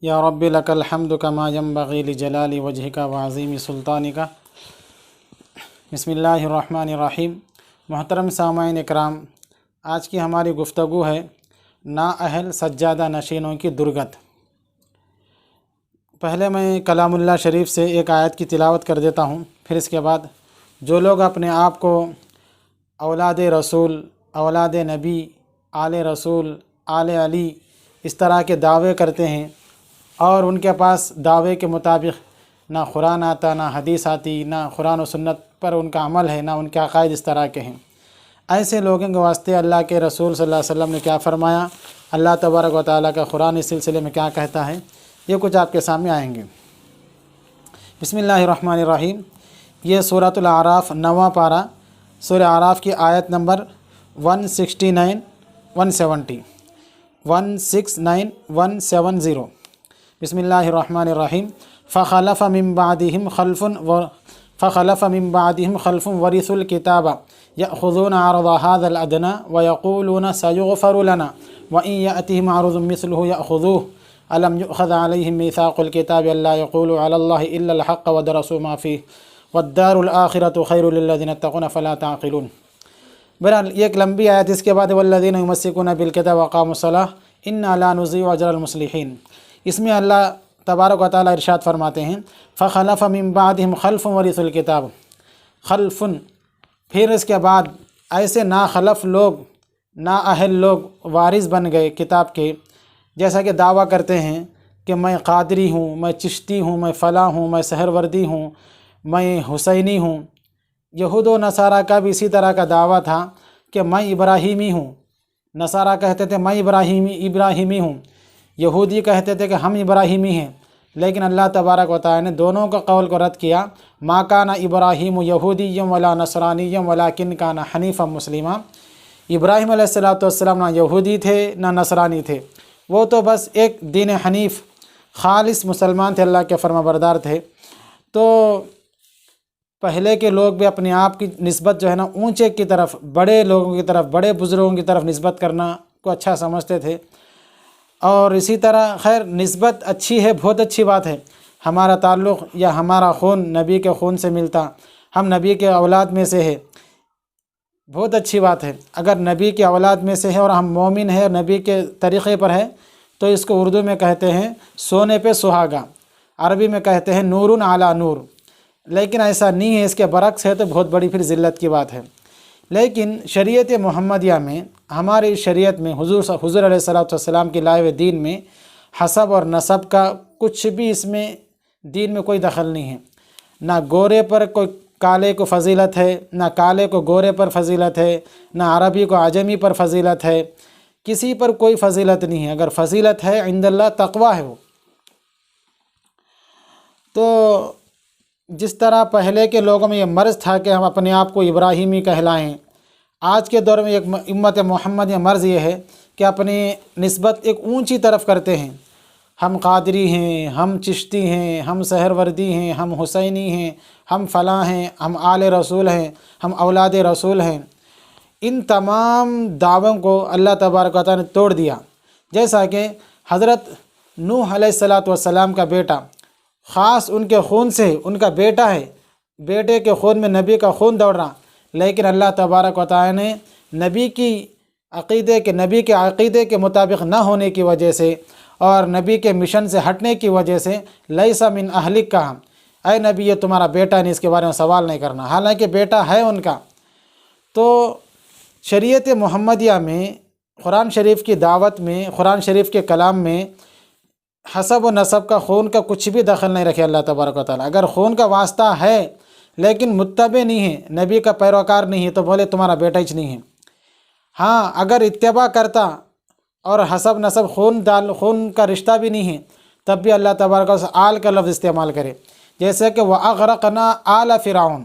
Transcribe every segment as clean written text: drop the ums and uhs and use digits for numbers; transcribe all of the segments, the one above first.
یا رب لک الحمد کما ینبغی لجلال وجہک وعظیم سلطانک۔ بسم اللہ الرحمن الرحیم۔ محترم سامعین اکرام، آج کی ہماری گفتگو ہے نااہل سجادہ نشینوں کی درگت۔ پہلے میں کلام اللہ شریف سے ایک آیت کی تلاوت کر دیتا ہوں، پھر اس کے بعد جو لوگ اپنے آپ کو اولاد رسول، اولاد نبی، آل رسول، آل علی اس طرح کے دعوے کرتے ہیں اور ان کے پاس دعوے کے مطابق نہ قرآن آتا، نہ حدیث آتی، نہ قرآن و سنت پر ان کا عمل ہے، نہ ان کے عقائد اس طرح کے ہیں، ایسے لوگوں کے واسطے اللہ کے رسول صلی اللہ علیہ وسلم نے کیا فرمایا، اللہ تبارک و تعالیٰ کا قرآن اس سلسلے میں کیا کہتا ہے، یہ کچھ آپ کے سامنے آئیں گے۔ بسم اللہ الرحمن الرحیم۔ یہ سورۃ الاعراف 9واں پارہ، سورہ اعراف کی آیت نمبر 169 170۔ بسم اللہ الرحمن الرحیم۔ فخلف من بعدهم خلف ورثوا الكتاب يأخذون عرض هذا الأدنى ويقولون سيغفر لنا وإن يأتهم عرض مثله يأخذوه ألم يؤخذ عليهم ميثاق الكتاب ألا يقولوا على الله إلا الحق ودرسوا ما فيه والدار الآخرة خير للذين اتقون فلا تعقلون۔ بہرحال یہ ایک لمبی آیت، اس کے بعد والذین یمسکون بالکتاب واقاموا الصلاة انا لا نضیع اجر المصلحین۔ اس میں اللہ تبارک و تعالیٰ ارشاد فرماتے ہیں فخلف من بعدهم خلف ورثوا الکتاب، خلف، پھر اس کے بعد ایسے ناخلف لوگ، نااہل لوگ وارث بن گئے کتاب کے، جیسا کہ دعویٰ کرتے ہیں کہ میں قادری ہوں، میں چشتی ہوں، میں فلاں ہوں، میں سہروردی ہوں، میں حسینی ہوں۔ یہود و نصارہ کا بھی اسی طرح کا دعویٰ تھا کہ میں ابراہیمی ہوں۔ نصارہ کہتے تھے میں ابراہیمی ہوں، یہودی کہتے تھے کہ ہم ابراہیمی ہیں، لیکن اللہ تبارک و تعالیٰ نے دونوں کا قول کو رد کیا۔ ما کان ابراہیم یہودی ولا نصرانی ولکن کان حنیفا مسلما۔ ابراہیم علیہ السلام نہ یہودی تھے نہ نصرانی تھے، وہ تو بس ایک دین حنیف خالص مسلمان تھے، اللہ کے فرما بردار تھے۔ تو پہلے کے لوگ بھی اپنے آپ کی نسبت جو ہے نا اونچے کی طرف، بڑے لوگوں کی طرف، بڑے بزرگوں کی طرف نسبت کرنا کو اچھا سمجھتے تھے، اور اسی طرح خیر نسبت اچھی ہے، بہت اچھی بات ہے۔ ہمارا تعلق یا ہمارا خون نبی کے خون سے ملتا، ہم نبی کے اولاد میں سے ہے، بہت اچھی بات ہے۔ اگر نبی کے اولاد میں سے ہے اور ہم مومن ہیں اور نبی کے طریقے پر ہے تو اس کو اردو میں کہتے ہیں سونے پہ سہاگا، عربی میں کہتے ہیں نور علی نور۔ لیکن ایسا نہیں ہے، اس کے برعکس ہے تو بہت بڑی پھر ذلت کی بات ہے۔ لیکن شریعت محمدیہ میں، ہماری شریعت میں، حضور علیہ السلام کی لائے ہوئے دین میں حسب اور نسب کا کچھ بھی اس میں دین میں کوئی دخل نہیں ہے۔ نہ گورے پر کوئی کالے کو فضیلت ہے، نہ کالے کو گورے پر فضیلت ہے، نہ عربی کو عجمی پر فضیلت ہے، کسی پر کوئی فضیلت نہیں ہے۔ اگر فضیلت ہے عند اللہ تقویٰ ہے وہ۔ تو جس طرح پہلے کے لوگوں میں یہ مرض تھا کہ ہم اپنے آپ کو ابراہیمی کہلائیں، آج کے دور میں ایک امت محمد یہ مرض یہ ہے کہ اپنی نسبت ایک اونچی طرف کرتے ہیں، ہم قادری ہیں، ہم چشتی ہیں، ہم سہروردی ہیں، ہم حسینی ہیں، ہم فلاں ہیں، ہم آل رسول ہیں، ہم اولاد رسول ہیں۔ ان تمام دعووں کو اللہ تبارک و تعالیٰ نے توڑ دیا۔ جیسا کہ حضرت نوح علیہ السلام کا بیٹا، خاص ان کے خون سے، ان کا بیٹا ہے، بیٹے کے خون میں نبی کا خون دوڑ رہا، لیکن اللہ تبارک و تعالیٰ نے نبی کے عقیدے کے مطابق نہ ہونے کی وجہ سے اور نبی کے مشن سے ہٹنے کی وجہ سے لیس من اہلک کہا، اے نبی یہ تمہارا بیٹا نہیں، اس کے بارے میں سوال نہیں کرنا، حالانکہ بیٹا ہے ان کا۔ تو شریعت محمدیہ میں، قرآن شریف کی دعوت میں، قرآن شریف کے کلام میں حسب و نسب کا، خون کا کچھ بھی دخل نہیں رکھے اللہ تبارک و تعالیٰ۔ اگر خون کا واسطہ ہے لیکن متبع نہیں ہے، نبی کا پیروکار نہیں ہے، تو بولے تمہارا بیٹا ہی نہیں ہے۔ ہاں اگر اتباع کرتا اور حسب نسب خون کا رشتہ بھی نہیں ہے، تب بھی اللہ تبارک و تعالیٰ آل کا لفظ استعمال کرے، جیسے کہ وَأَغْرَقْنَا آلَ فِرْعَوْنَ،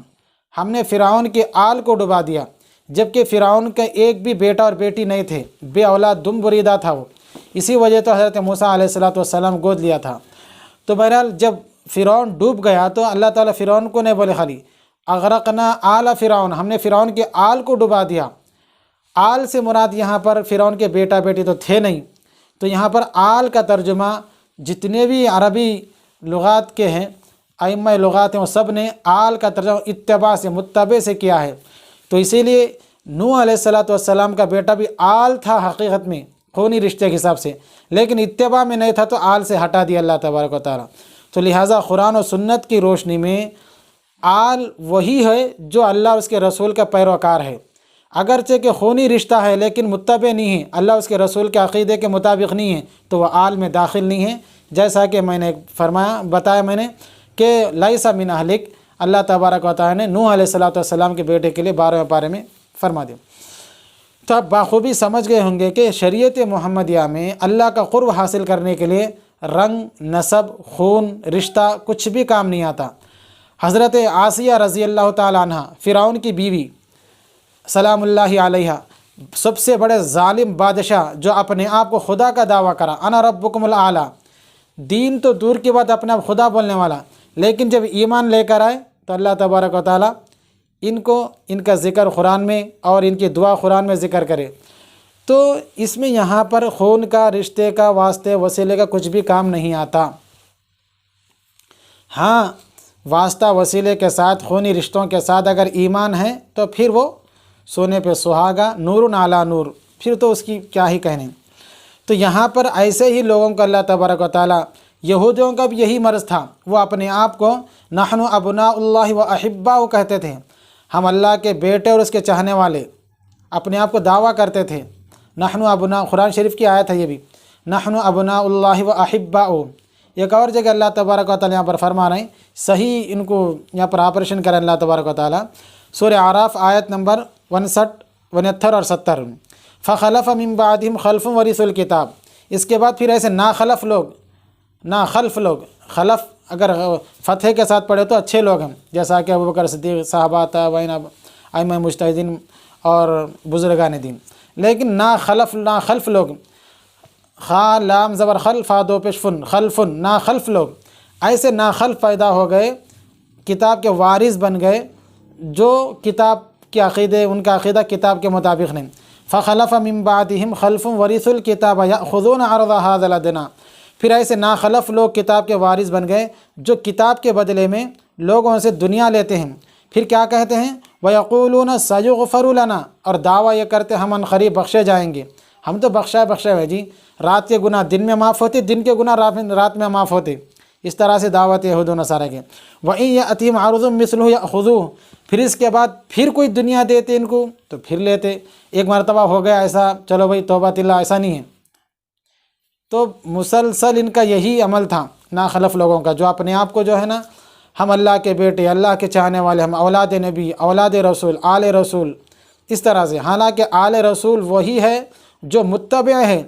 ہم نے فرعون کے آل کو ڈبا دیا، جبکہ فرعون کا ایک بھی بیٹا اور بیٹی نہیں تھے، بے اولاد دم بریدہ تھا وہ، اسی وجہ تو حضرت موسیٰ علیہ السلام گود لیا تھا۔ تو بہرحال جب فرعون ڈوب گیا تو اللہ تعالیٰ فرعون کو نہیں بولے خالی اغرقنا آل فرعون، ہم نے فرعون کے آل کو ڈبا دیا۔ آل سے مراد یہاں پر فرعون کے بیٹا بیٹی تو تھے نہیں، تو یہاں پر آل کا ترجمہ جتنے بھی عربی لغات کے ہیں ائمہ لغات ہیں وہ سب نے آل کا ترجمہ اتباع سے متبع سے کیا ہے، تو اسی لیے نوح علیہ السلام کا بیٹا بھی آل تھا حقیقت میں خونی رشتے کے حساب سے، لیکن اتباع میں نہیں تھا تو آل سے ہٹا دیا اللہ تبارک و تعالیٰ۔ تو لہٰذا قرآن و سنت کی روشنی میں آل وہی ہے جو اللہ اور اس کے رسول کا پیروکار ہے، اگرچہ کہ خونی رشتہ ہے لیکن متبع نہیں ہے، اللہ اس کے رسول کے عقیدے کے مطابق نہیں ہے تو وہ آل میں داخل نہیں ہے، جیسا کہ میں نے بتایا میں نے کہ لیس من اہلک، اللہ تبارک و تعالیٰ نے نوح علیہ السلام کے بیٹے کے لیے 12ویں پارے میں فرما دیا۔ تو آپ بخوبی سمجھ گئے ہوں گے کہ شریعت محمدیہ میں اللہ کا قرب حاصل کرنے کے لیے رنگ، نسب، خون، رشتہ کچھ بھی کام نہیں آتا۔ حضرت آسیہ رضی اللہ تعالیٰ عنہ، فرعون کی بیوی سلام اللہ علیہ، سب سے بڑے ظالم بادشاہ جو اپنے آپ کو خدا کا دعویٰ کرا، انا ربکم الاعلیٰ، دین تو دور کی بات اپنے آپ خدا بولنے والا، لیکن جب ایمان لے کر آئے تو اللہ تبارک و تعالیٰ ان کا ذکر قرآن میں اور ان کی دعا قرآن میں ذکر کرے۔ تو اس میں یہاں پر خون کا، رشتے کا، واسطے وسیلے کا کچھ بھی کام نہیں آتا۔ ہاں، واسطہ وسیلے کے ساتھ، خونی رشتوں کے ساتھ اگر ایمان ہے تو پھر وہ سونے پہ سہاگا، نور علی نور، پھر تو اس کی کیا ہی کہنے۔ تو یہاں پر ایسے ہی لوگوں کو اللہ تبارک و تعالیٰ، یہودیوں کا بھی یہی مرض تھا، وہ اپنے آپ کو نحن ابناء اللہ و احباؤ کہتے تھے، ہم اللہ کے بیٹے اور اس کے چاہنے والے، اپنے آپ کو دعویٰ کرتے تھے۔ نحن ابناء، قرآن شریف کی آیت ہے یہ بھی، نحن ابناء اللہ و احباؤ۔ ایک اور جگہ اللہ تبارک و تعالیٰ یہاں پر فرما رہے ہیں، صحیح ان کو یہاں پر آپریشن کریں اللہ تبارک و تعالیٰ، سورہ اعراف آیت نمبر 59، 69 اور 70، فخلف من بعدہم خلف ورثوا الکتاب۔ اس کے بعد پھر ایسے ناخلف لوگ، خلف اگر فتح کے ساتھ پڑھے تو اچھے لوگ ہیں، جیسا کہ ابوبکر صدیق، صحابہ، تابعین، ائمہ مجتہدین اور بزرگان دین، لیکن ناخلف لوگ، خا لام زبر خلف دو پیش فن، خلفن، ناخلف لوگ، ایسے ناخلف پیدا ہو گئے، کتاب کے وارث بن گئے، جو کتاب کے عقیدے، ان کا عقیدہ کتاب کے مطابق نہیں۔ فخلف من بعدہم خلف ورثوا الکتاب یأخذون عرض ھذا الادنیٰ، پھر ایسے ناخلف لوگ کتاب کے وارث بن گئے جو کتاب کے بدلے میں لوگوں سے دنیا لیتے ہیں، پھر کیا کہتے ہیں، وَيَقُولُونَ سَيُغْفَرُ لَنَا، اور دعویٰ یہ کرتے ہم عنقریب بخشے جائیں گے، ہم تو بخشے ہوئے جی، رات کے گناہ دن میں معاف ہوتے، دن کے گناہ رات میں معاف ہوتے، اس طرح سے دعوت یہود و نصارہ کے۔ وَإِن يَأْتِهِمْ عَرْضٌ مِثْلُهُ يَأْخُذُوهُ، پھر اس کے بعد پھر کوئی دنیا دیتے ان کو تو پھر لیتے، ایک مرتبہ ہو گیا ایسا، چلو بھائی توبہ اللہ، ایسا نہیں ہے۔ تو مسلسل ان کا یہی عمل تھا ناخلف لوگوں کا، جو اپنے آپ کو جو ہے نا، ہم اللہ کے بیٹے، اللہ کے چاہنے والے، ہم اولاد نبی، اولاد رسول، آل رسول، اس طرح سے، حالانکہ آل رسول وہی ہے جو متبع ہے،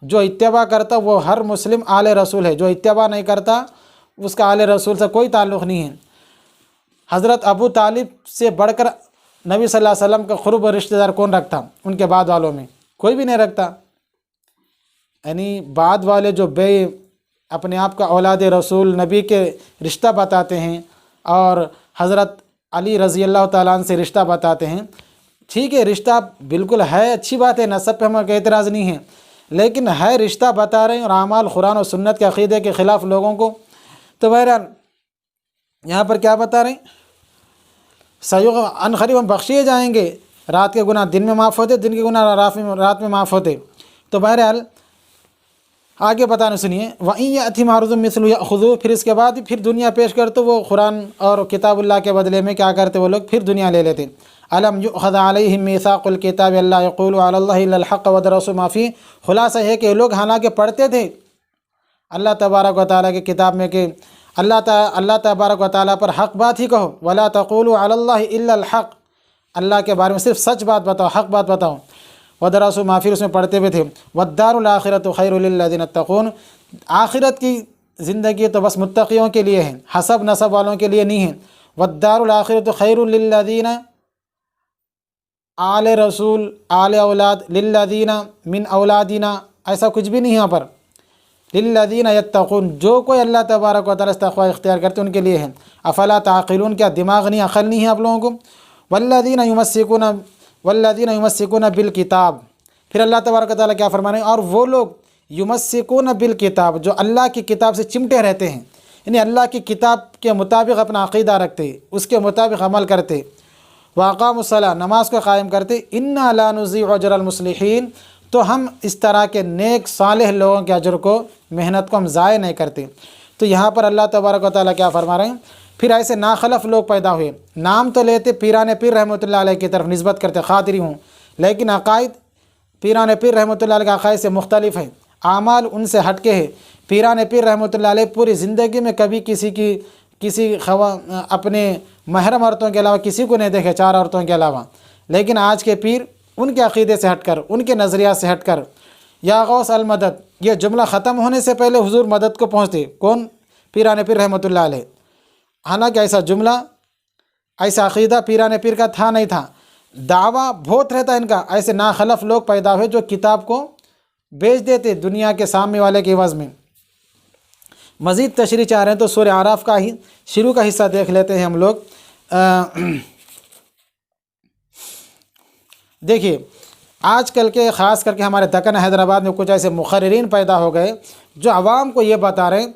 جو اتباع کرتا وہ ہر مسلم آل رسول ہے، جو اتباع نہیں کرتا اس کا آل رسول سے کوئی تعلق نہیں ہے۔ حضرت ابو طالب سے بڑھ کر نبی صلی اللہ علیہ وسلم کا قرب و رشتہ دار کون رکھتا؟ ان کے بعد والوں میں کوئی بھی نہیں رکھتا، یعنی بعد والے جو اپنے آپ کا اولاد رسول نبی کے رشتہ بتاتے ہیں اور حضرت علی رضی اللہ تعالیٰ عنہ سے رشتہ بتاتے ہیں، ٹھیک ہے رشتہ بالکل ہے، اچھی بات ہے، نسب پہ ہمیں کوئی اعتراض نہیں ہے، لیکن ہے رشتہ بتا رہے ہیں اور اعمال قرآن و سنت کے عقیدے کے خلاف لوگوں کو، تو بہرحال یہاں پر کیا بتا رہے ہیں، عنقریب ہم بخشیے جائیں گے، رات کے گناہ دن میں معاف ہوتے، دن کے گناہ رات میں معاف ہوتے۔ تو بہرحال آگے بتانا سنیے، وَإِن يَأْتِهِمْ عَرْضٌ مِثْلُهُ يَأْخُذُوهُ، پھر اس کے بعد پھر دنیا پیش کر تو وہ قرآن اور کتاب اللہ کے بدلے میں کیا کرتے وہ لوگ، پھر دنیا لے لیتے۔ أَلَمْ يُؤْخَذْ عَلَيْهِمْ مِيثَاقُ الْكِتَابِ أَلَّا يَقُولُوا عَلَى اللَّهِ إِلَّا الْحَقَّ وَدَرَسُوا مَا فِيهِ۔ خلاصہ ہے کہ لوگ حالانکہ پڑھتے تھے اللہ تبارک و تعالیٰ کی کتاب میں کہ اللہ تبارک و تعالیٰ پر حق بات ہی کہو، وَلَا تَقُولُوا عَلَى اللَّهِ إِلَّا الْحَقَّ، اللہ کے بارے میں صرف سچ بات بتاؤ، حق بات بتاؤ۔ وَدَرَسُوا مَا فِيهِ، اس میں پڑھتے بھی تھے۔ وَالدَّارُ الْآخِرَةُ خَيْرٌ لِلَّذِينَ اتَّقُونَ، آخرت کی زندگی تو بس متقیوں کے لیے ہے، حسب نسب والوں کے لیے نہیں ہے۔ وَالدَّارُ الْآخِرَةُ خَيْرٌ لِلَّذِينَ، آل رسول، آل اولاد، للذین من اولادنا، ایسا کچھ بھی نہیں یہاں پر، للذین یتقون، جو کوئی اللہ تبارک و تعالیٰ سے تقوی اختیار کرتے ان کے لیے ہے۔ افلا تعقلون، کیا دماغ نہیں، عقل نہیں ہے آپ لوگوں کو؟ والذین یمسکون بالکتاب، پھر اللہ تبارک و تعالیٰ کیا فرما رہے ہیں، اور وہ لوگ یمسکون بالکتاب، جو اللہ کی کتاب سے چمٹے رہتے ہیں، یعنی اللہ کی کتاب کے مطابق اپنا عقیدہ رکھتے، اس کے مطابق عمل کرتے، واقاموا الصلاۃ، نماز کو قائم کرتے، انا لا نضیع اجر المصلحین، تو ہم اس طرح کے نیک صالح لوگوں کے اجر کو، محنت کو ہم ضائع نہیں کرتے۔ تو یہاں پر اللہ تبارک و تعالیٰ کیا فرما رہے ہیں؟ پھر ایسے ناخلف لوگ پیدا ہوئے، نام تو لیتے پیران پیر رحمۃ اللہ علیہ کی طرف نسبت کرتے، قادری ہوں، لیکن عقائد پیران پیر رحمۃ اللہ علیہ کے عقائد سے مختلف ہیں، اعمال ان سے ہٹ کے ہے۔ پیران پیر رحمۃ اللہ علیہ پوری زندگی میں کبھی کسی اپنے محرم عورتوں کے علاوہ کسی کو نہیں دیکھے، 4 عورتوں کے علاوہ، لیکن آج کے پیر ان کے عقیدے سے ہٹ کر، ان کے نظریات سے ہٹ کر، یا غوث المدد، یہ جملہ ختم ہونے سے پہلے حضور مدد کو پہنچتے، کون؟ پیران پیر رحمۃ اللہ علیہ۔ حالانکہ ایسا جملہ، ایسا عقیدہ پیران پیر کا تھا نہیں تھا، دعویٰ بہت رہتا ان کا۔ ایسے ناخلف لوگ پیدا ہوئے جو کتاب کو بیچ دیتے دنیا کے سامنے والے کے عوض میں۔ مزید تشریح چاہ رہے ہیں تو سورہ اعراف کا ہی شروع کا حصہ دیکھ لیتے ہیں ہم لوگ۔ دیکھیے آج کل کے خاص کر کے ہمارے دکن حیدرآباد میں کچھ ایسے مقررین پیدا ہو گئے جو عوام کو یہ بتا رہے ہیں،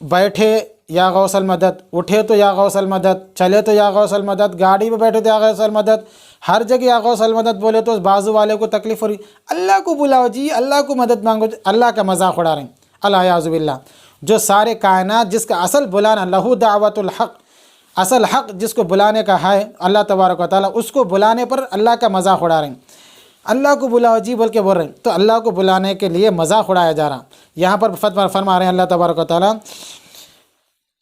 بیٹھے یا غوث المدد، اٹھے تو یا غوث المدد، چلے تو یا غوث المدد، گاڑی میں بیٹھے تو یا غوث المدد، ہر جگہ یا غوث المدد بولے تو بازو والے کو تکلیف ہو رہی، اللہ کو بلاؤ جی، اللہ کو مدد مانگو جی، اللہ کا مذاق اڑا رہے ہیں، الیاذ باللہ۔ جو سارے کائنات جس کا اصل بلانا، لہو دعوت الحق، اصل حق جس کو بلانے کا ہے اللہ تبارک و تعالیٰ، اس کو بلانے پر اللہ کا مذاق اڑا رہے ہیں، اللہ کو بلاؤ جی بول کے بول رہے ہیں، تو اللہ کو بلانے کے لیے مذاق اڑایا جا رہا۔ یہاں پر فرما رہے ہیں اللہ تبارک و تعالیٰ،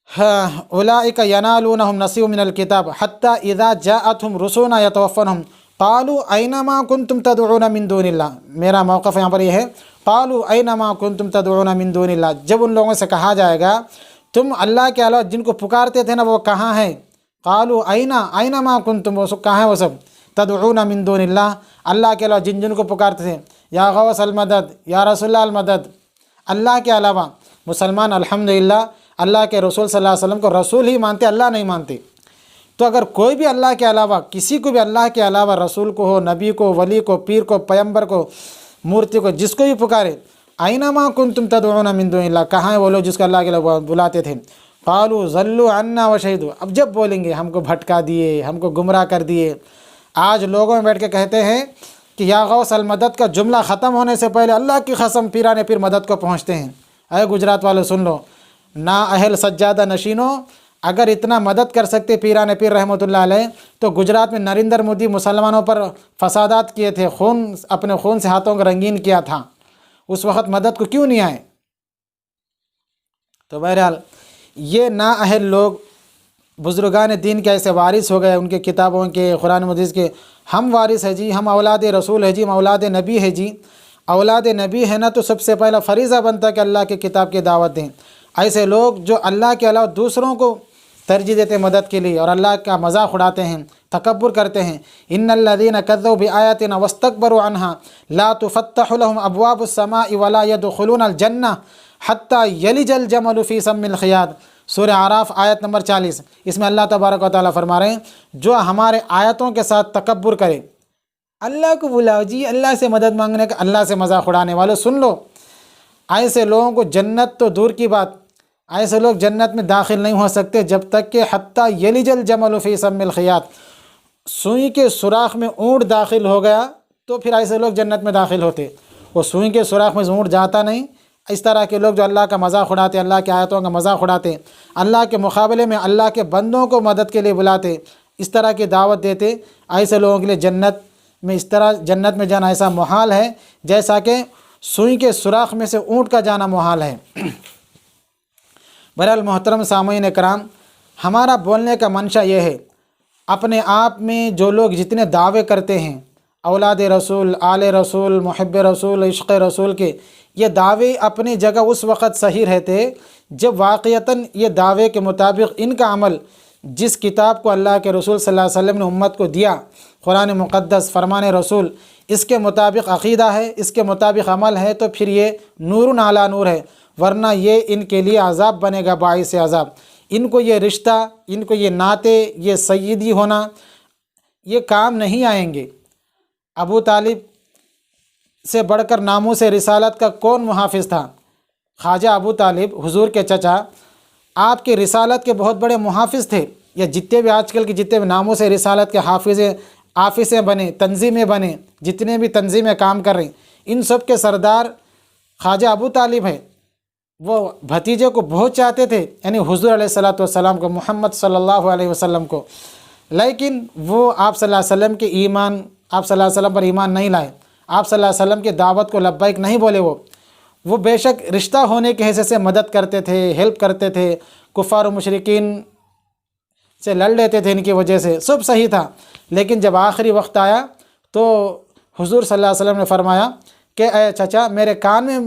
اولئک ینالونہم نصیب من الکتاب حتی اذا جاءتہم رسلنا یتوفونہم قالوا این ما کنتم تدعون من دون اللہ۔ میرا موقف یہاں پر یہ ہے، قالوا این ما کنتم تدعون من دون اللہ، جب ان لوگوں سے کہا جائے گا تم اللہ کے علاوہ جن کو پکارتے تھے نا وہ کہاں ہیں؟ قالوا این ما کنتم، وہ سب کہاں ہیں؟ وہ سب تدعون من دون اللہ، اللہ کے علاوہ جن کو پکارتے تھے، یا غوث المدد، یا رسول اللہ المدد، اللہ کے علاوہ۔ مسلمان الحمدللہ اللہ کے رسول صلی اللہ علیہ وسلم کو رسول ہی مانتے، اللہ نہیں مانتے۔ تو اگر کوئی بھی اللہ کے علاوہ، کسی کو بھی اللہ کے علاوہ، رسول کو ہو، نبی کو، ولی کو، پیر کو، پیغمبر کو، مورتی کو، جس کو بھی پکارے، اینما کنتم تدعون من دون اللہ، کہاں ہیں وہ لوگ جس کو اللہ کے علاوہ بلاتے تھے؟ قالوا ضلوا عنا وشہدوا، اب جب بولیں گے ہم کو بھٹکا دیے، ہم کو گمراہ کر دیے۔ آج لوگوں میں بیٹھ کے کہتے ہیں کہ یا غوث المدد کا جملہ ختم ہونے سے پہلے اللہ کی قسم پیران پیر مدد کو پہنچتے ہیں۔ اے گجرات والے سن لو، نا اہل سجادہ نشینوں، اگر اتنا مدد کر سکتے پیران پیر رحمۃ اللہ علیہ تو گجرات میں نریندر مودی مسلمانوں پر فسادات کیے تھے، اپنے خون سے ہاتھوں کو رنگین کیا تھا، اس وقت مدد کو کیوں نہیں آئے؟ تو بہرحال یہ نا اہل لوگ بزرگان دین کے ایسے وارث ہو گئے، ان کے کتابوں کے، قرآن مجید کے، ہم وارث ہیں جی، ہم اولاد رسول ہے جی، ہم اولاد نبی ہے جی۔ اولاد نبی ہے نا تو سب سے پہلا فریضہ بنتا ہے کہ اللہ کی کتاب کی دعوت دیں۔ ایسے لوگ جو اللہ کے علاوہ دوسروں کو ترجیح دیتے ہیں مدد کے لیے اور اللہ کا مذاق اڑاتے ہیں، تکبر کرتے ہیں، ان الذین کذبوا بآیاتنا واستکبروا عنہا لا تفتح لهم ابواب السماء ولا يدخلون الجنہ حتی یلج الجمل فی سم الخیاط۔ سورہ اعراف آیت نمبر 40، اس میں اللہ تبارک و تعالیٰ فرما رہے ہیں جو ہمارے آیتوں کے ساتھ تکبر کرے، اللہ کو بلاؤ جی، اللہ سے مدد مانگنے کا، اللہ سے مذاق اڑانے والے سن لو، ایسے لوگوں کو جنت تو دور کی بات، ایسے لوگ جنت میں داخل نہیں ہو سکتے جب تک کہ حتی یلج الجمل فی سم الخیاط، سوئی کے سوراخ میں اونٹ داخل ہو گیا تو پھر ایسے لوگ جنت میں داخل ہوتے، وہ سوئی کے سوراخ میں اونٹ جاتا نہیں۔ اس طرح کے لوگ جو اللہ کا مذاق اڑاتے، اللہ کی آیتوں کا مذاق اڑاتے، اللہ کے مقابلے میں اللہ کے بندوں کو مدد کے لیے بلاتے، اس طرح کی دعوت دیتے، ایسے لوگوں کے لیے جنت میں اس طرح جنت میں جانا ایسا محال ہے جیسا کہ سوئی کے سوراخ میں سے اونٹ کا جانا محال ہے۔ بہرحال محترم سامعین کرام، ہمارا بولنے کا منشا یہ ہے، اپنے آپ میں جو لوگ جتنے دعوے کرتے ہیں اولاد رسول، آل رسول، محب رسول، عشق رسول کے، یہ دعوے اپنی جگہ اس وقت صحیح رہتے جب واقعتاً یہ دعوے کے مطابق ان کا عمل جس کتاب کو اللہ کے رسول صلی اللہ علیہ وسلم نے امت کو دیا، قرآن مقدس، فرمان رسول، اس کے مطابق عقیدہ ہے، اس کے مطابق عمل ہے، تو پھر یہ نور علی نور ہے، ورنہ یہ ان کے لیے عذاب بنے گا، باعث عذاب۔ ان کو یہ رشتہ، ان کو یہ نعتے، یہ سیدی ہونا، یہ کام نہیں آئیں گے۔ ابو طالب سے بڑھ کر ناموس رسالت کا کون محافظ تھا؟ خواجہ ابو طالب حضور کے چچا آپ کی رسالت کے بہت بڑے محافظ تھے۔ یا جتنے بھی آج کل کی جتنے بھی ناموس رسالت کے آفسیں بنے، تنظیمیں بنے، جتنے بھی تنظیمیں کام کر رہی، ان سب کے سردار خواجہ ابو طالب ہے۔ وہ بھتیجے کو بہت چاہتے تھے، یعنی حضور علیہ الصلوۃ والسلام کو، محمد صلی اللہ علیہ وسلم کو، لیکن وہ آپ صلی اللہ علیہ وسلم کے آپ صلی اللہ علیہ وسلم پر ایمان نہیں لائے، آپ صلی اللہ علیہ وسلم کی دعوت کو لبیک نہیں بولے۔ وہ بے شک رشتہ ہونے کی حیثیت سے مدد کرتے تھے، ہیلپ کرتے تھے، کفار و مشرکین سے لڑ لیتے تھے، ان کی وجہ سے سب صحیح تھا، لیکن جب آخری وقت آیا تو حضور صلی اللہ علیہ وسلم نے فرمایا کہ اے چچا میرے کان میں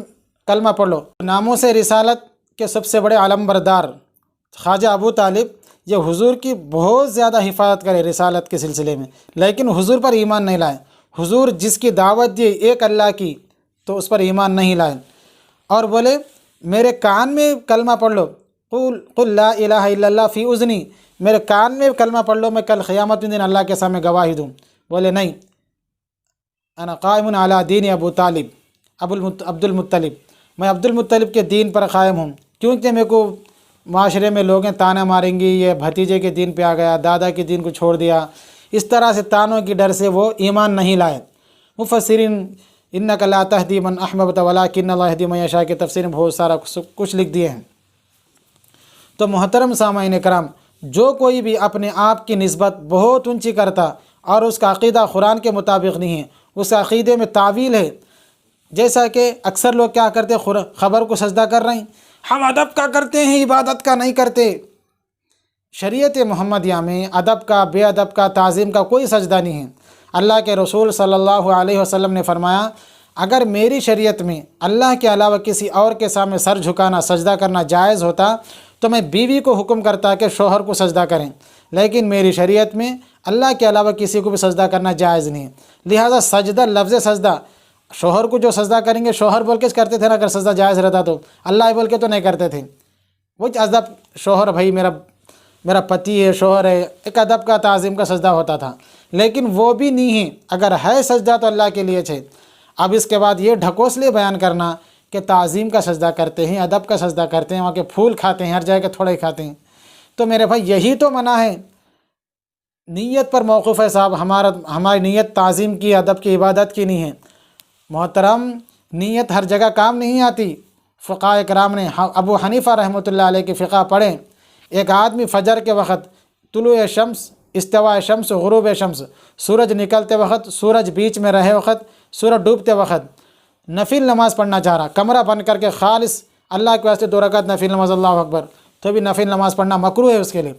کلمہ پڑھ لو۔ ناموس رسالت کے سب سے بڑے علم بردار خواجہ ابو طالب یہ حضور کی بہت زیادہ حفاظت کرے رسالت کے سلسلے میں، لیکن حضور پر ایمان نہیں لائے۔ حضور جس کی دعوت دی ایک اللہ کی تو اس پر ایمان نہیں لائے، اور بولے میرے کان میں کلمہ پڑھ لو، قل لا الہ الا اللہ فی اذنی، میرے کان میں کلمہ پڑھ لو، میں کل قیامت کے دن اللہ کے سامنے گواہی دوں۔ بولے نہیں، انا قائم علی دین ابو طالب عبد المطلب، میں عبد المطلب کے دین پر قائم ہوں، کیونکہ میرے کو معاشرے میں لوگیں تانا ماریں گی، یہ بھتیجے کے دین پہ آ گیا، دادا کے دین کو چھوڑ دیا، اس طرح سے تانوں کی ڈر سے وہ ایمان نہیں لائے۔ مفسرین انک لا تہدی من احببت ولکن اللہ یہدی من یشاء کی تفسیر میں بہت سارا کچھ لکھ دیے ہیں۔ تو محترم سامعین کرام، جو کوئی بھی اپنے آپ کی نسبت بہت اونچی کرتا اور اس کا عقیدہ قرآن کے مطابق نہیں ہے، اس عقیدے میں تعویل ہے، جیسا کہ اکثر لوگ کیا کرتے، خبر کو سجدہ کر رہے ہیں، ہم ادب کا کرتے ہیں عبادت کا نہیں کرتے۔ شریعت محمدیہ میں ادب کا، بے ادب کا، تعظیم کا کوئی سجدہ نہیں ہے۔ اللہ کے رسول صلی اللہ علیہ وسلم نے فرمایا اگر میری شریعت میں اللہ کے علاوہ کسی اور کے سامنے سر جھکانا، سجدہ کرنا جائز ہوتا تو میں بیوی کو حکم کرتا کہ شوہر کو سجدہ کریں، لیکن میری شریعت میں اللہ کے علاوہ کسی کو بھی سجدہ کرنا جائز نہیں ہے۔ لہٰذا سجدہ، لفظ سجدہ، شوہر کو جو سجدہ کریں گے شوہر بول کے کرتے تھے نا، اگر سجدہ جائز رہتا تو اللہ بول کے تو نہیں کرتے تھے۔ وہ ادب، شوہر بھائی میرا پتی ہے، شوہر ہے، ایک ادب کا، تعظیم کا سجدہ ہوتا تھا، لیکن وہ بھی نہیں ہے۔ اگر ہے سجدہ تو اللہ کے لیے ہے۔ اب اس کے بعد یہ ڈھکوسلے بیان کرنا کہ تعظیم کا سجدہ کرتے ہیں، ادب کا سجدہ کرتے ہیں، وہاں کے پھول کھاتے ہیں، ہر جگہ کے تھوڑے ہی کھاتے ہیں، تو میرے بھائی یہی تو منع ہے۔ نیت پر موقف ہے صاحب، ہماری نیت تعظیم کی، ادب کی، عبادت کی نہیں ہے۔ محترم، نیت ہر جگہ کام نہیں آتی۔ فقہاء کرام نے، ابو حنیفہ رحمۃ اللہ علیہ کے فقہ پڑھیں، ایک آدمی فجر کے وقت، طلوع شمس، استواء شمس، غروب شمس، سورج نکلتے وقت، سورج بیچ میں رہے وقت، سورج ڈوبتے وقت نفل نماز پڑھنا چاہ رہا، کمرہ بند کر کے خالص اللہ کے واسطے 2 رکعت نفل نماز، اللہ اکبر، تو بھی نفل نماز پڑھنا مکروہ ہے اس کے لیے۔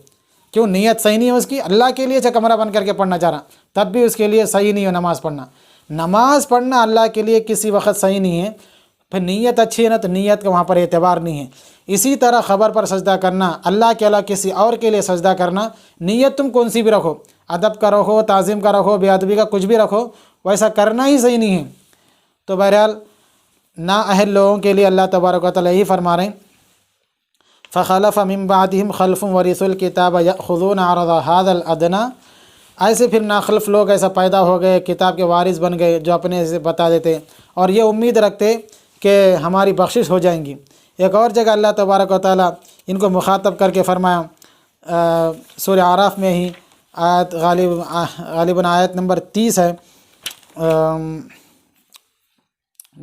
کیوں؟ نیت صحیح نہیں ہے اس کی، اللہ کے لیے کمرہ بند کر کے پڑھنا چاہ رہا، تب بھی اس کے لیے صحیح نہیں ہے نماز پڑھنا۔ نماز پڑھنا اللہ کے لیے کسی وقت صحیح نہیں ہے، پھر نیت اچھی ہے نا تو نیت کا وہاں پر اعتبار نہیں ہے۔ اسی طرح خبر پر سجدہ کرنا، اللہ کے علاوہ کسی اور کے لیے سجدہ کرنا، نیت تم کون سی بھی رکھو، ادب کا رکھو، تعظیم کا رکھو، بے ادبی کا کچھ بھی رکھو، ویسا کرنا ہی صحیح نہیں ہے۔ تو بہرحال نااہل لوگوں کے لیے اللہ تبارک و تعالیٰ یہی فرما رہے ہیں، فخلف من بعدهم خلف ورثوا الکتاب یأخذون عرض هذا الادنی، ایسے پھر ناخلف لوگ ایسا پیدا ہو گئے، کتاب کے وارث بن گئے، جو اپنے سے بتا دیتے اور یہ امید رکھتے کہ ہماری بخشش ہو جائیں گی۔ ایک اور جگہ اللہ تبارک و تعالیٰ ان کو مخاطب کر کے فرمایا، سورہ اعراف میں ہی آیت غالباً آیت نمبر 30 ہے،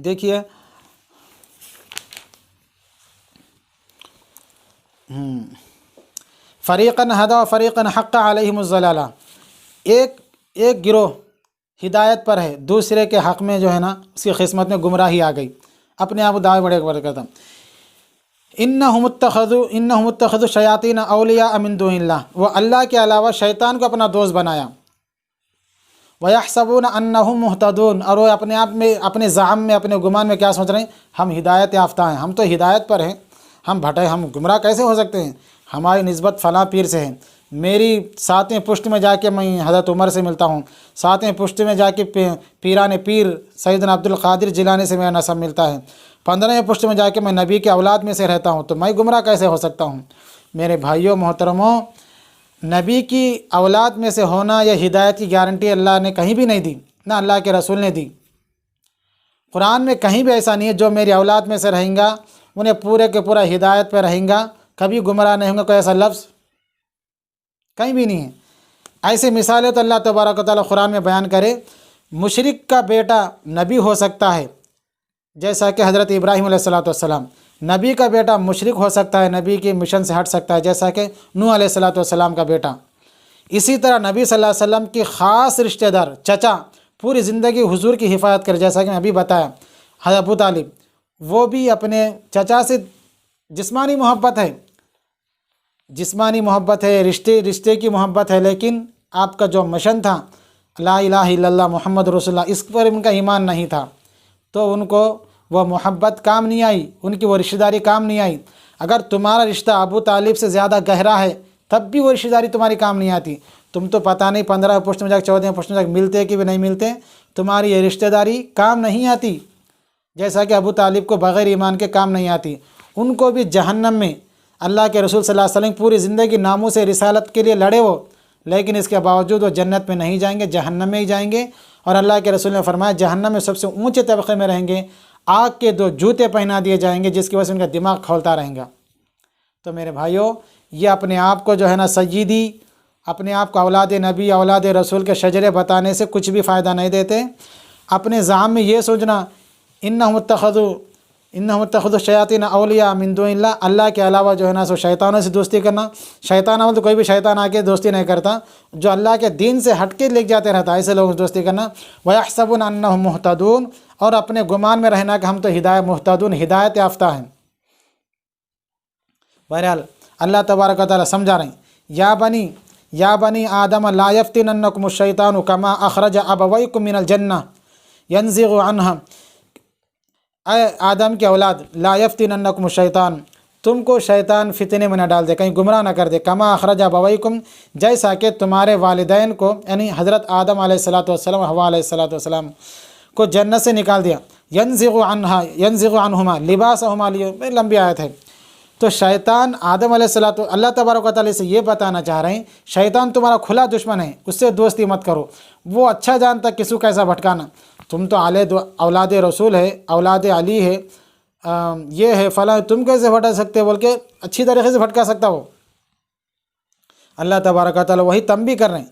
دیکھیے، فریقاً ہدی و فریقاً حق علیہم الضلالہ، ایک گروہ ہدایت پر ہے، دوسرے کے حق میں جو ہے نا اس کی قسمت میں گمراہی آ گئی، اپنے آپ دعوے بڑے بڑے کرتا۔ انہم اتخذوا الشیاطین اولیاء من دون اللہ، وہ اللہ کے علاوہ شیطان کو اپنا دوست بنایا۔ وَيَحْسَبُونَ أَنَّهُمْ مُهْتَدُونَ، اور وہ اپنے آپ میں، اپنے زعم میں، اپنے گمان میں کیا سوچ رہے ہیں، ہم ہدایت یافتہ ہیں، ہم تو ہدایت پر ہیں، ہم گمراہ کیسے ہو سکتے ہیں، ہماری نسبت فلاں پیر سے ہے، میری 7ویں پشت میں جا کے میں حضرت عمر سے ملتا ہوں، 7ویں پشت میں جا کے پیران پیر سیدنا عبد القادر جیلانی سے میرا نسب ملتا ہے، 15ویں پشت میں جا کے میں نبی کے اولاد میں سے رہتا ہوں، تو میں گمراہ کیسے ہو سکتا ہوں؟ میرے بھائیوں محترموں، نبی کی اولاد میں سے ہونا یا ہدایت کی گارنٹی اللہ نے کہیں بھی نہیں دی، نہ اللہ کے رسول نے دی۔ قرآن میں کہیں بھی ایسا نہیں ہے جو میری اولاد میں سے رہیں گا انہیں پورے کے پورا ہدایت پہ رہیں گا، کبھی گمراہ نہیں ہوں گا، کوئی ایسا لفظ کہیں بھی نہیں ہے۔ ایسی مثالیں تو اللہ تبارک و تعالیٰ قرآن میں بیان کرے۔ مشرک کا بیٹا نبی ہو سکتا ہے، جیسا کہ حضرت ابراہیم علیہ السلام، نبی کا بیٹا مشرک ہو سکتا ہے، نبی کی مشن سے ہٹ سکتا ہے، جیسا کہ نوح علیہ السلام کا بیٹا۔ اسی طرح نبی صلی اللہ علیہ وسلم کی خاص رشتہ دار چچا پوری زندگی حضور کی حفاظت کرے، جیسا کہ میں ابھی بتایا حضرت ابو طالب، وہ بھی اپنے چچا سے جسمانی محبت ہے، جسمانی محبت ہے، رشتے کی محبت ہے، لیکن آپ کا جو مشن تھا لا الہ الا اللہ محمد رسول اللہ، اس پر ان کا ایمان نہیں تھا، تو ان کو وہ محبت کام نہیں آئی، ان کی وہ رشتہ داری کام نہیں آئی۔ اگر تمہارا رشتہ ابو طالب سے زیادہ گہرا ہے تب بھی وہ رشتہ داری تمہاری کام نہیں آتی۔ تم تو پتہ نہیں 15 پشت میں جا کے 14 پشت میں جا کے ملتے کہ بھی نہیں ملتے، تمہاری یہ رشتہ داری کام نہیں آتی، جیسا کہ ابو طالب کو بغیر ایمان کے کام نہیں آتی۔ ان کو بھی جہنم میں اللہ کے رسول صلی اللہ علیہ وسلم پوری زندگی ناموس رسالت کے لیے لڑے وہ، لیکن اس کے باوجود وہ جنت میں نہیں جائیں گے، جہنم میں ہی جائیں گے۔ اور اللہ کے رسول نے فرمایا جہنم میں سب سے اونچے طبقے میں رہیں گے، آگ کے 2 جوتے پہنا دیے جائیں گے، جس کی وجہ سے ان کا دماغ کھولتا رہیں گا۔ تو میرے بھائیوں، یہ اپنے آپ کو جو ہے نا سیدی، اپنے آپ کو اولاد نبی، اولاد رسول کے شجرے بتانے سے کچھ بھی فائدہ نہیں دیتے۔ اپنے زعم میں یہ سوچنا انہم اتخذوا الشیاطین اولیاء من دون اللہ، اللہ کے علاوہ جو ہے نا سو شیطانوں سے دوستی کرنا، شیطان تو کوئی بھی شیطان آ کے دوستی نہیں کرتا، جو اللہ کے دین سے ہٹ کے لے جاتے رہتا، ایسے لوگوں سے دوستی کرنا۔ وَيَحْسَبُونَ أَنَّهُمْ مُهْتَدُونَ، اور اپنے گمان میں رہنا کہ ہم تو مہتدون، ہدایت یافتہ ہیں۔ بہرحال اللہ تبارک و تعالیٰ سمجھا رہے ہیں، یا بنی آدم لا یفتننکم الشیطان کما اخرج ابویکم من الجنہ ینزغ عنہا، اے آدم کے اولاد، لا یفتننکم الشیطان، تم کو شیطان فتنے میں نہ ڈال دے، کہیں گمراہ نہ کر دے، کما اخرج ابویکم، جیسا کہ تمہارے والدین کو، یعنی حضرت آدم علیہ السلام، حوا علیہ السلام کو جنت سے نکال دیا، ینزغ عنہما لباسہما، لمبی آیت ہے۔ تو شیطان آدم علیہ السلام، اللہ تبارک و تعالیٰ سے یہ بتانا چاہ رہے ہیں شیطان تمہارا کھلا دشمن ہے، اس سے دوستی مت کرو، وہ اچھا جانتا کسی کو کیسا بھٹکانا۔ تم تو اولاد رسول ہے، اولاد علی ہے، یہ ہے فلاں، تم کیسے بھٹک سکتے بول کے اچھی طریقے سے بھٹکا سکتا وہ۔ اللہ تبارک و تعالیٰ وہی تنبیہ کر رہے ہیں،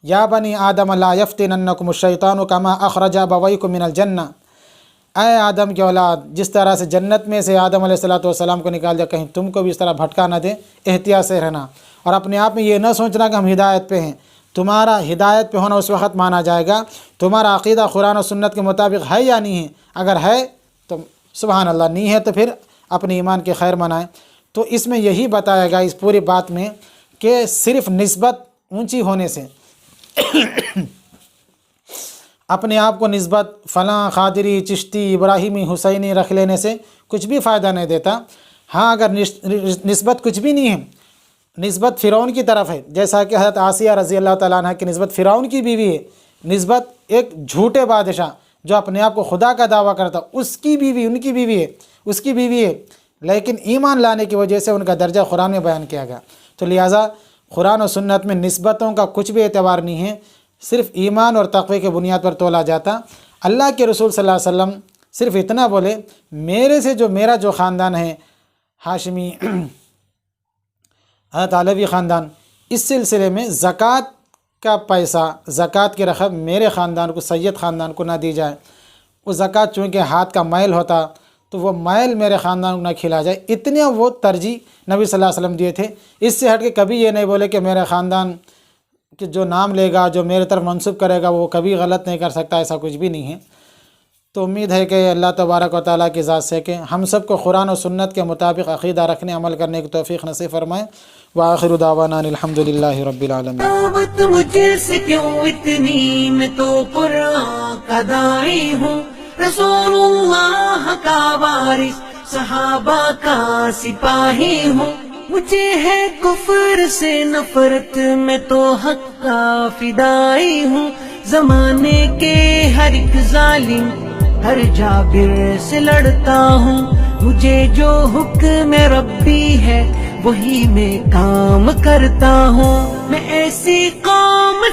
یا بنی آدم لا یفتننکم الشیطان کما اخرج ابویکم من الجنہ، اے آدم کے اولاد، جس طرح سے جنت میں سے آدم علیہ السلام کو نکال دیا، کہیں تم کو بھی اس طرح بھٹکا نہ دے، احتیاط سے رہنا، اور اپنے آپ میں یہ نہ سوچنا کہ ہم ہدایت پہ ہیں۔ تمہارا ہدایت پہ ہونا اس وقت مانا جائے گا تمہارا عقیدہ قرآن و سنت کے مطابق ہے یا نہیں ہے، اگر ہے تو سبحان اللہ، نہیں ہے تو پھر اپنے ایمان کے خیر منائیں۔ تو اس میں یہی بتایا گیا اس پوری بات میں کہ صرف نسبت اونچی ہونے سے، اپنے آپ کو نسبت فلاں قادری، چشتی، ابراہیمی، حسینی رکھ لینے سے کچھ بھی فائدہ نہیں دیتا۔ ہاں اگر نسبت کچھ بھی نہیں ہے، نسبت فرعون کی طرف ہے، جیسا کہ حضرت آسیہ رضی اللہ تعالیٰ عنہ کی نسبت فرعون کی بیوی ہے، نسبت ایک جھوٹے بادشاہ جو اپنے آپ کو خدا کا دعویٰ کرتا، اس کی بیوی، ان کی بیوی ہے، اس کی بیوی ہے، لیکن ایمان لانے کی وجہ سے ان کا درجہ قرآن میں بیان کیا گیا۔ تو لہٰذا قرآن و سنت میں نسبتوں کا کچھ بھی اعتبار نہیں ہے، صرف ایمان اور تقوی کی بنیاد پر تولا جاتا۔ اللہ کے رسول صلی اللہ علیہ وسلم صرف اتنا بولے، میرا جو خاندان ہے ہاشمی، حضرت علوی خاندان، اس سلسلے میں زکوٰۃ کا پیسہ، زکوٰۃ کی رقم میرے خاندان کو، سید خاندان کو نہ دی جائے۔ وہ زکوٰۃ چونکہ ہاتھ کا میل ہوتا تو وہ میل میرے خاندان کو نہ کھلا جائے، اتنے وہ ترجیح نبی صلی اللہ علیہ وسلم دیے تھے۔ اس سے ہٹ کے کبھی یہ نہیں بولے کہ میرے خاندان کہ جو نام لے گا، جو میرے طرف منسوب کرے گا وہ کبھی غلط نہیں کر سکتا، ایسا کچھ بھی نہیں ہے۔ تو امید ہے کہ اللہ تبارک و تعالیٰ کی ذات سے کہ ہم سب کو قرآن و سنت کے مطابق عقیدہ رکھنے، عمل کرنے کی توفیق نصیب فرمائے۔ وآخر دعوانا الحمدللہ رب العالمین۔ دعوت مجھ سے کیوں اتنی، میں تو قرآن کا داعی ہوں، رسول اللہ کا وارث، صحابہ کا سپاہی ہوں، مجھے ہے کفر سے نفرت، میں تو حق کا فدائی ہوں، زمانے کے ہر ایک ظالم، ہر جابر سے لڑتا ہوں، مجھے جو حکم ربی ہے وہی میں کام کرتا ہوں، میں ایسی قوم سے